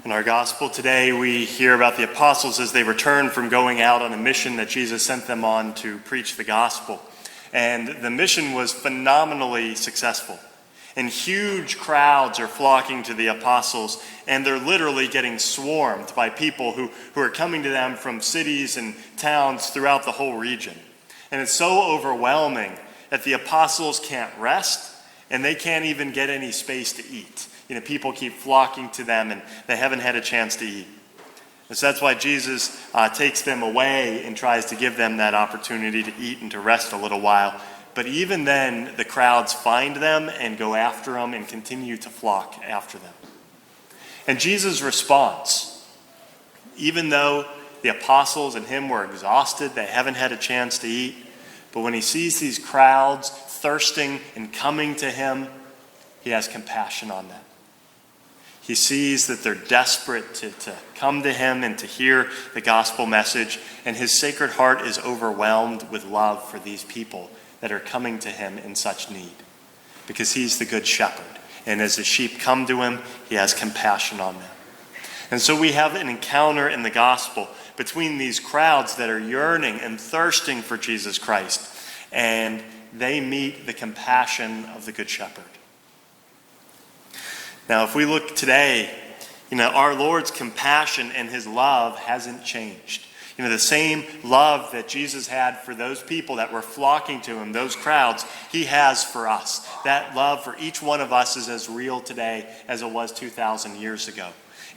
In our gospel today, we hear about the apostles as they return from going out on a mission that Jesus sent them on to preach the gospel. And the mission was phenomenally successful. And huge crowds are flocking to the apostles, and they're literally getting swarmed by people who are coming to them from cities and towns throughout the whole region. And it's so overwhelming that the apostles can't rest, and they can't even get any space to eat. People keep flocking to them, and they haven't had a chance to eat. And so that's why Jesus takes them away and tries to give them that opportunity to eat and to rest a little while. But even then, the crowds find them and go after them and continue to flock after them. And Jesus responds. Even though the apostles and him were exhausted, they haven't had a chance to eat, but when he sees these crowds thirsting and coming to him, he has compassion on them. He sees that they're desperate to come to him and to hear the gospel message, and his sacred heart is overwhelmed with love for these people that are coming to him in such need, because he's the good shepherd. And as the sheep come to him, he has compassion on them. And so we have an encounter in the gospel between these crowds that are yearning and thirsting for Jesus Christ, and they meet the compassion of the good shepherd. Now, if we look today, our Lord's compassion and his love hasn't changed. The same love that Jesus had for those people that were flocking to him, those crowds, he has for us. That love for each one of us is as real today as it was 2,000 years ago.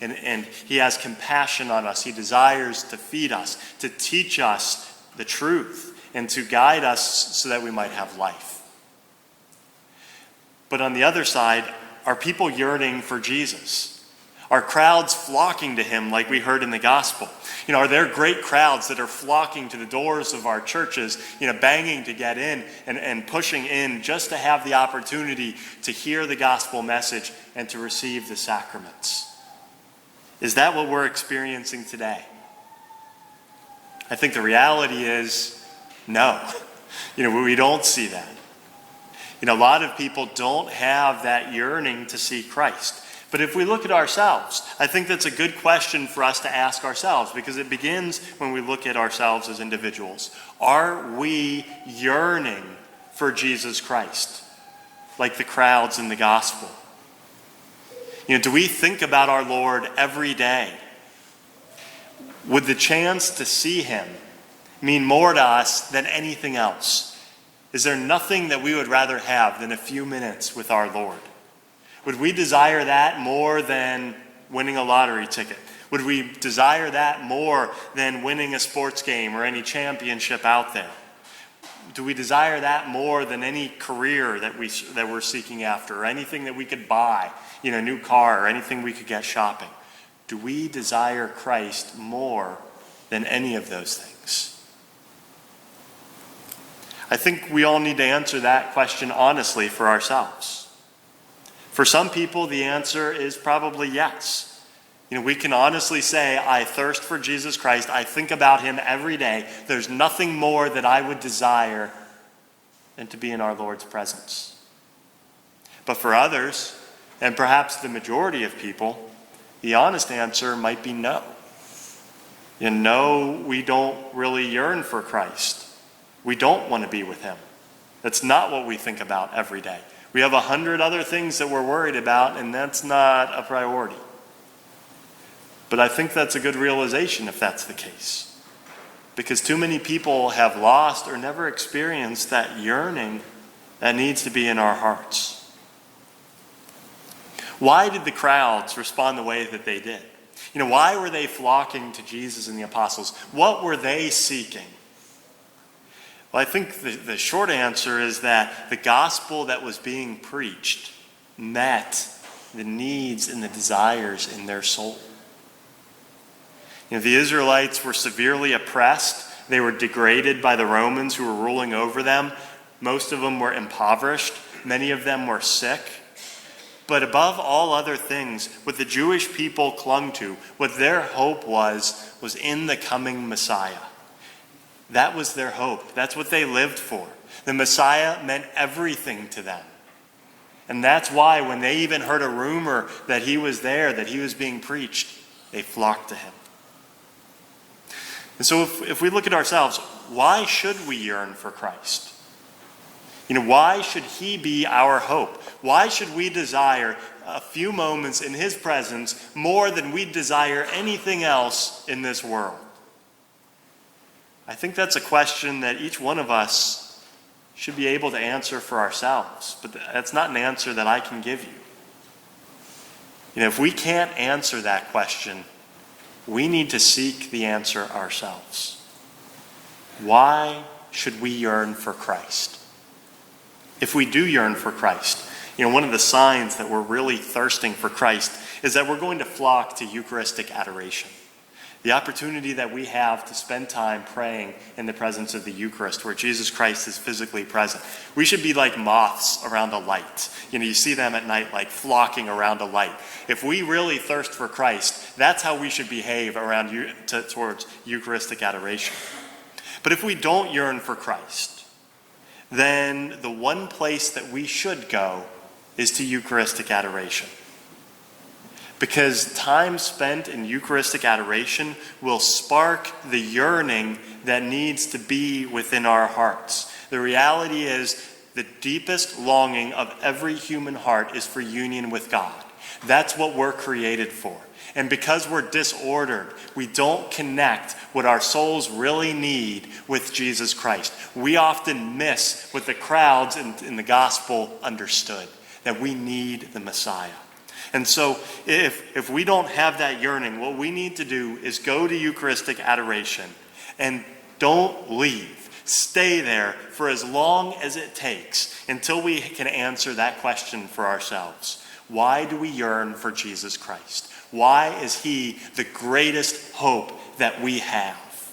And he has compassion on us. He desires to feed us, to teach us the truth, and to guide us so that we might have life. But on the other side, are people yearning for Jesus? Are crowds flocking to him like we heard in the gospel? Are there great crowds that are flocking to the doors of our churches, banging to get in and pushing in just to have the opportunity to hear the gospel message and to receive the sacraments? Is that what we're experiencing today? I think the reality is no. We don't see that. A lot of people don't have that yearning to see Christ. But if we look at ourselves, I think that's a good question for us to ask ourselves, because it begins when we look at ourselves as individuals. Are we yearning for Jesus Christ, like the crowds in the gospel? Do we think about our Lord every day? Would the chance to see him mean more to us than anything else? Is there nothing that we would rather have than a few minutes with our Lord? Would we desire that more than winning a lottery ticket? Would we desire that more than winning a sports game or any championship out there? Do we desire that more than any career that we're seeking after, or anything that we could buy, a new car, or anything we could get shopping? Do we desire Christ more than any of those things? I think we all need to answer that question honestly for ourselves. For some people, the answer is probably yes. We can honestly say, I thirst for Jesus Christ. I think about him every day. There's nothing more that I would desire than to be in our Lord's presence. But for others, and perhaps the majority of people, the honest answer might be no. No, we don't really yearn for Christ. We don't want to be with him. That's not what we think about every day. We have 100 other things that we're worried about, and that's not a priority. But I think that's a good realization if that's the case. Because too many people have lost or never experienced that yearning that needs to be in our hearts. Why did the crowds respond the way that they did? Why were they flocking to Jesus and the apostles? What were they seeking? Well, I think the short answer is that the gospel that was being preached met the needs and the desires in their soul. The Israelites were severely oppressed. They were degraded by the Romans who were ruling over them. Most of them were impoverished. Many of them were sick. But above all other things, what the Jewish people clung to, what their hope was in the coming Messiah. That was their hope. That's what they lived for. The Messiah meant everything to them. And that's why when they even heard a rumor that he was there, that he was being preached, they flocked to him. And so if we look at ourselves, why should we yearn for Christ? Why should he be our hope? Why should we desire a few moments in his presence more than we desire anything else in this world? I think that's a question that each one of us should be able to answer for ourselves, but that's not an answer that I can give you. If we can't answer that question, we need to seek the answer ourselves. Why should we yearn for Christ? If we do yearn for Christ, one of the signs that we're really thirsting for Christ is that we're going to flock to Eucharistic adoration. The opportunity that we have to spend time praying in the presence of the Eucharist, where Jesus Christ is physically present. We should be like moths around a light. You see them at night like flocking around a light. If we really thirst for Christ, that's how we should behave towards Eucharistic adoration. But if we don't yearn for Christ, then the one place that we should go is to Eucharistic adoration. Because time spent in Eucharistic adoration will spark the yearning that needs to be within our hearts. The reality is the deepest longing of every human heart is for union with God. That's what we're created for. And because we're disordered, we don't connect what our souls really need with Jesus Christ. We often miss what the crowds in the gospel understood, that we need the Messiah. And so if we don't have that yearning, what we need to do is go to Eucharistic adoration and don't leave. Stay there for as long as it takes until we can answer that question for ourselves. Why do we yearn for Jesus Christ? Why is he the greatest hope that we have?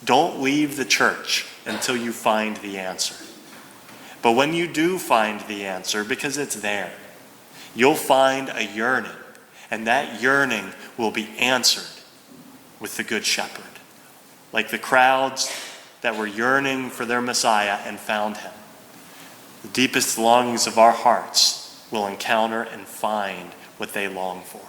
Don't leave the church until you find the answer. But when you do find the answer, because it's there, you'll find a yearning, and that yearning will be answered with the Good Shepherd. Like the crowds that were yearning for their Messiah and found him. The deepest longings of our hearts will encounter and find what they long for.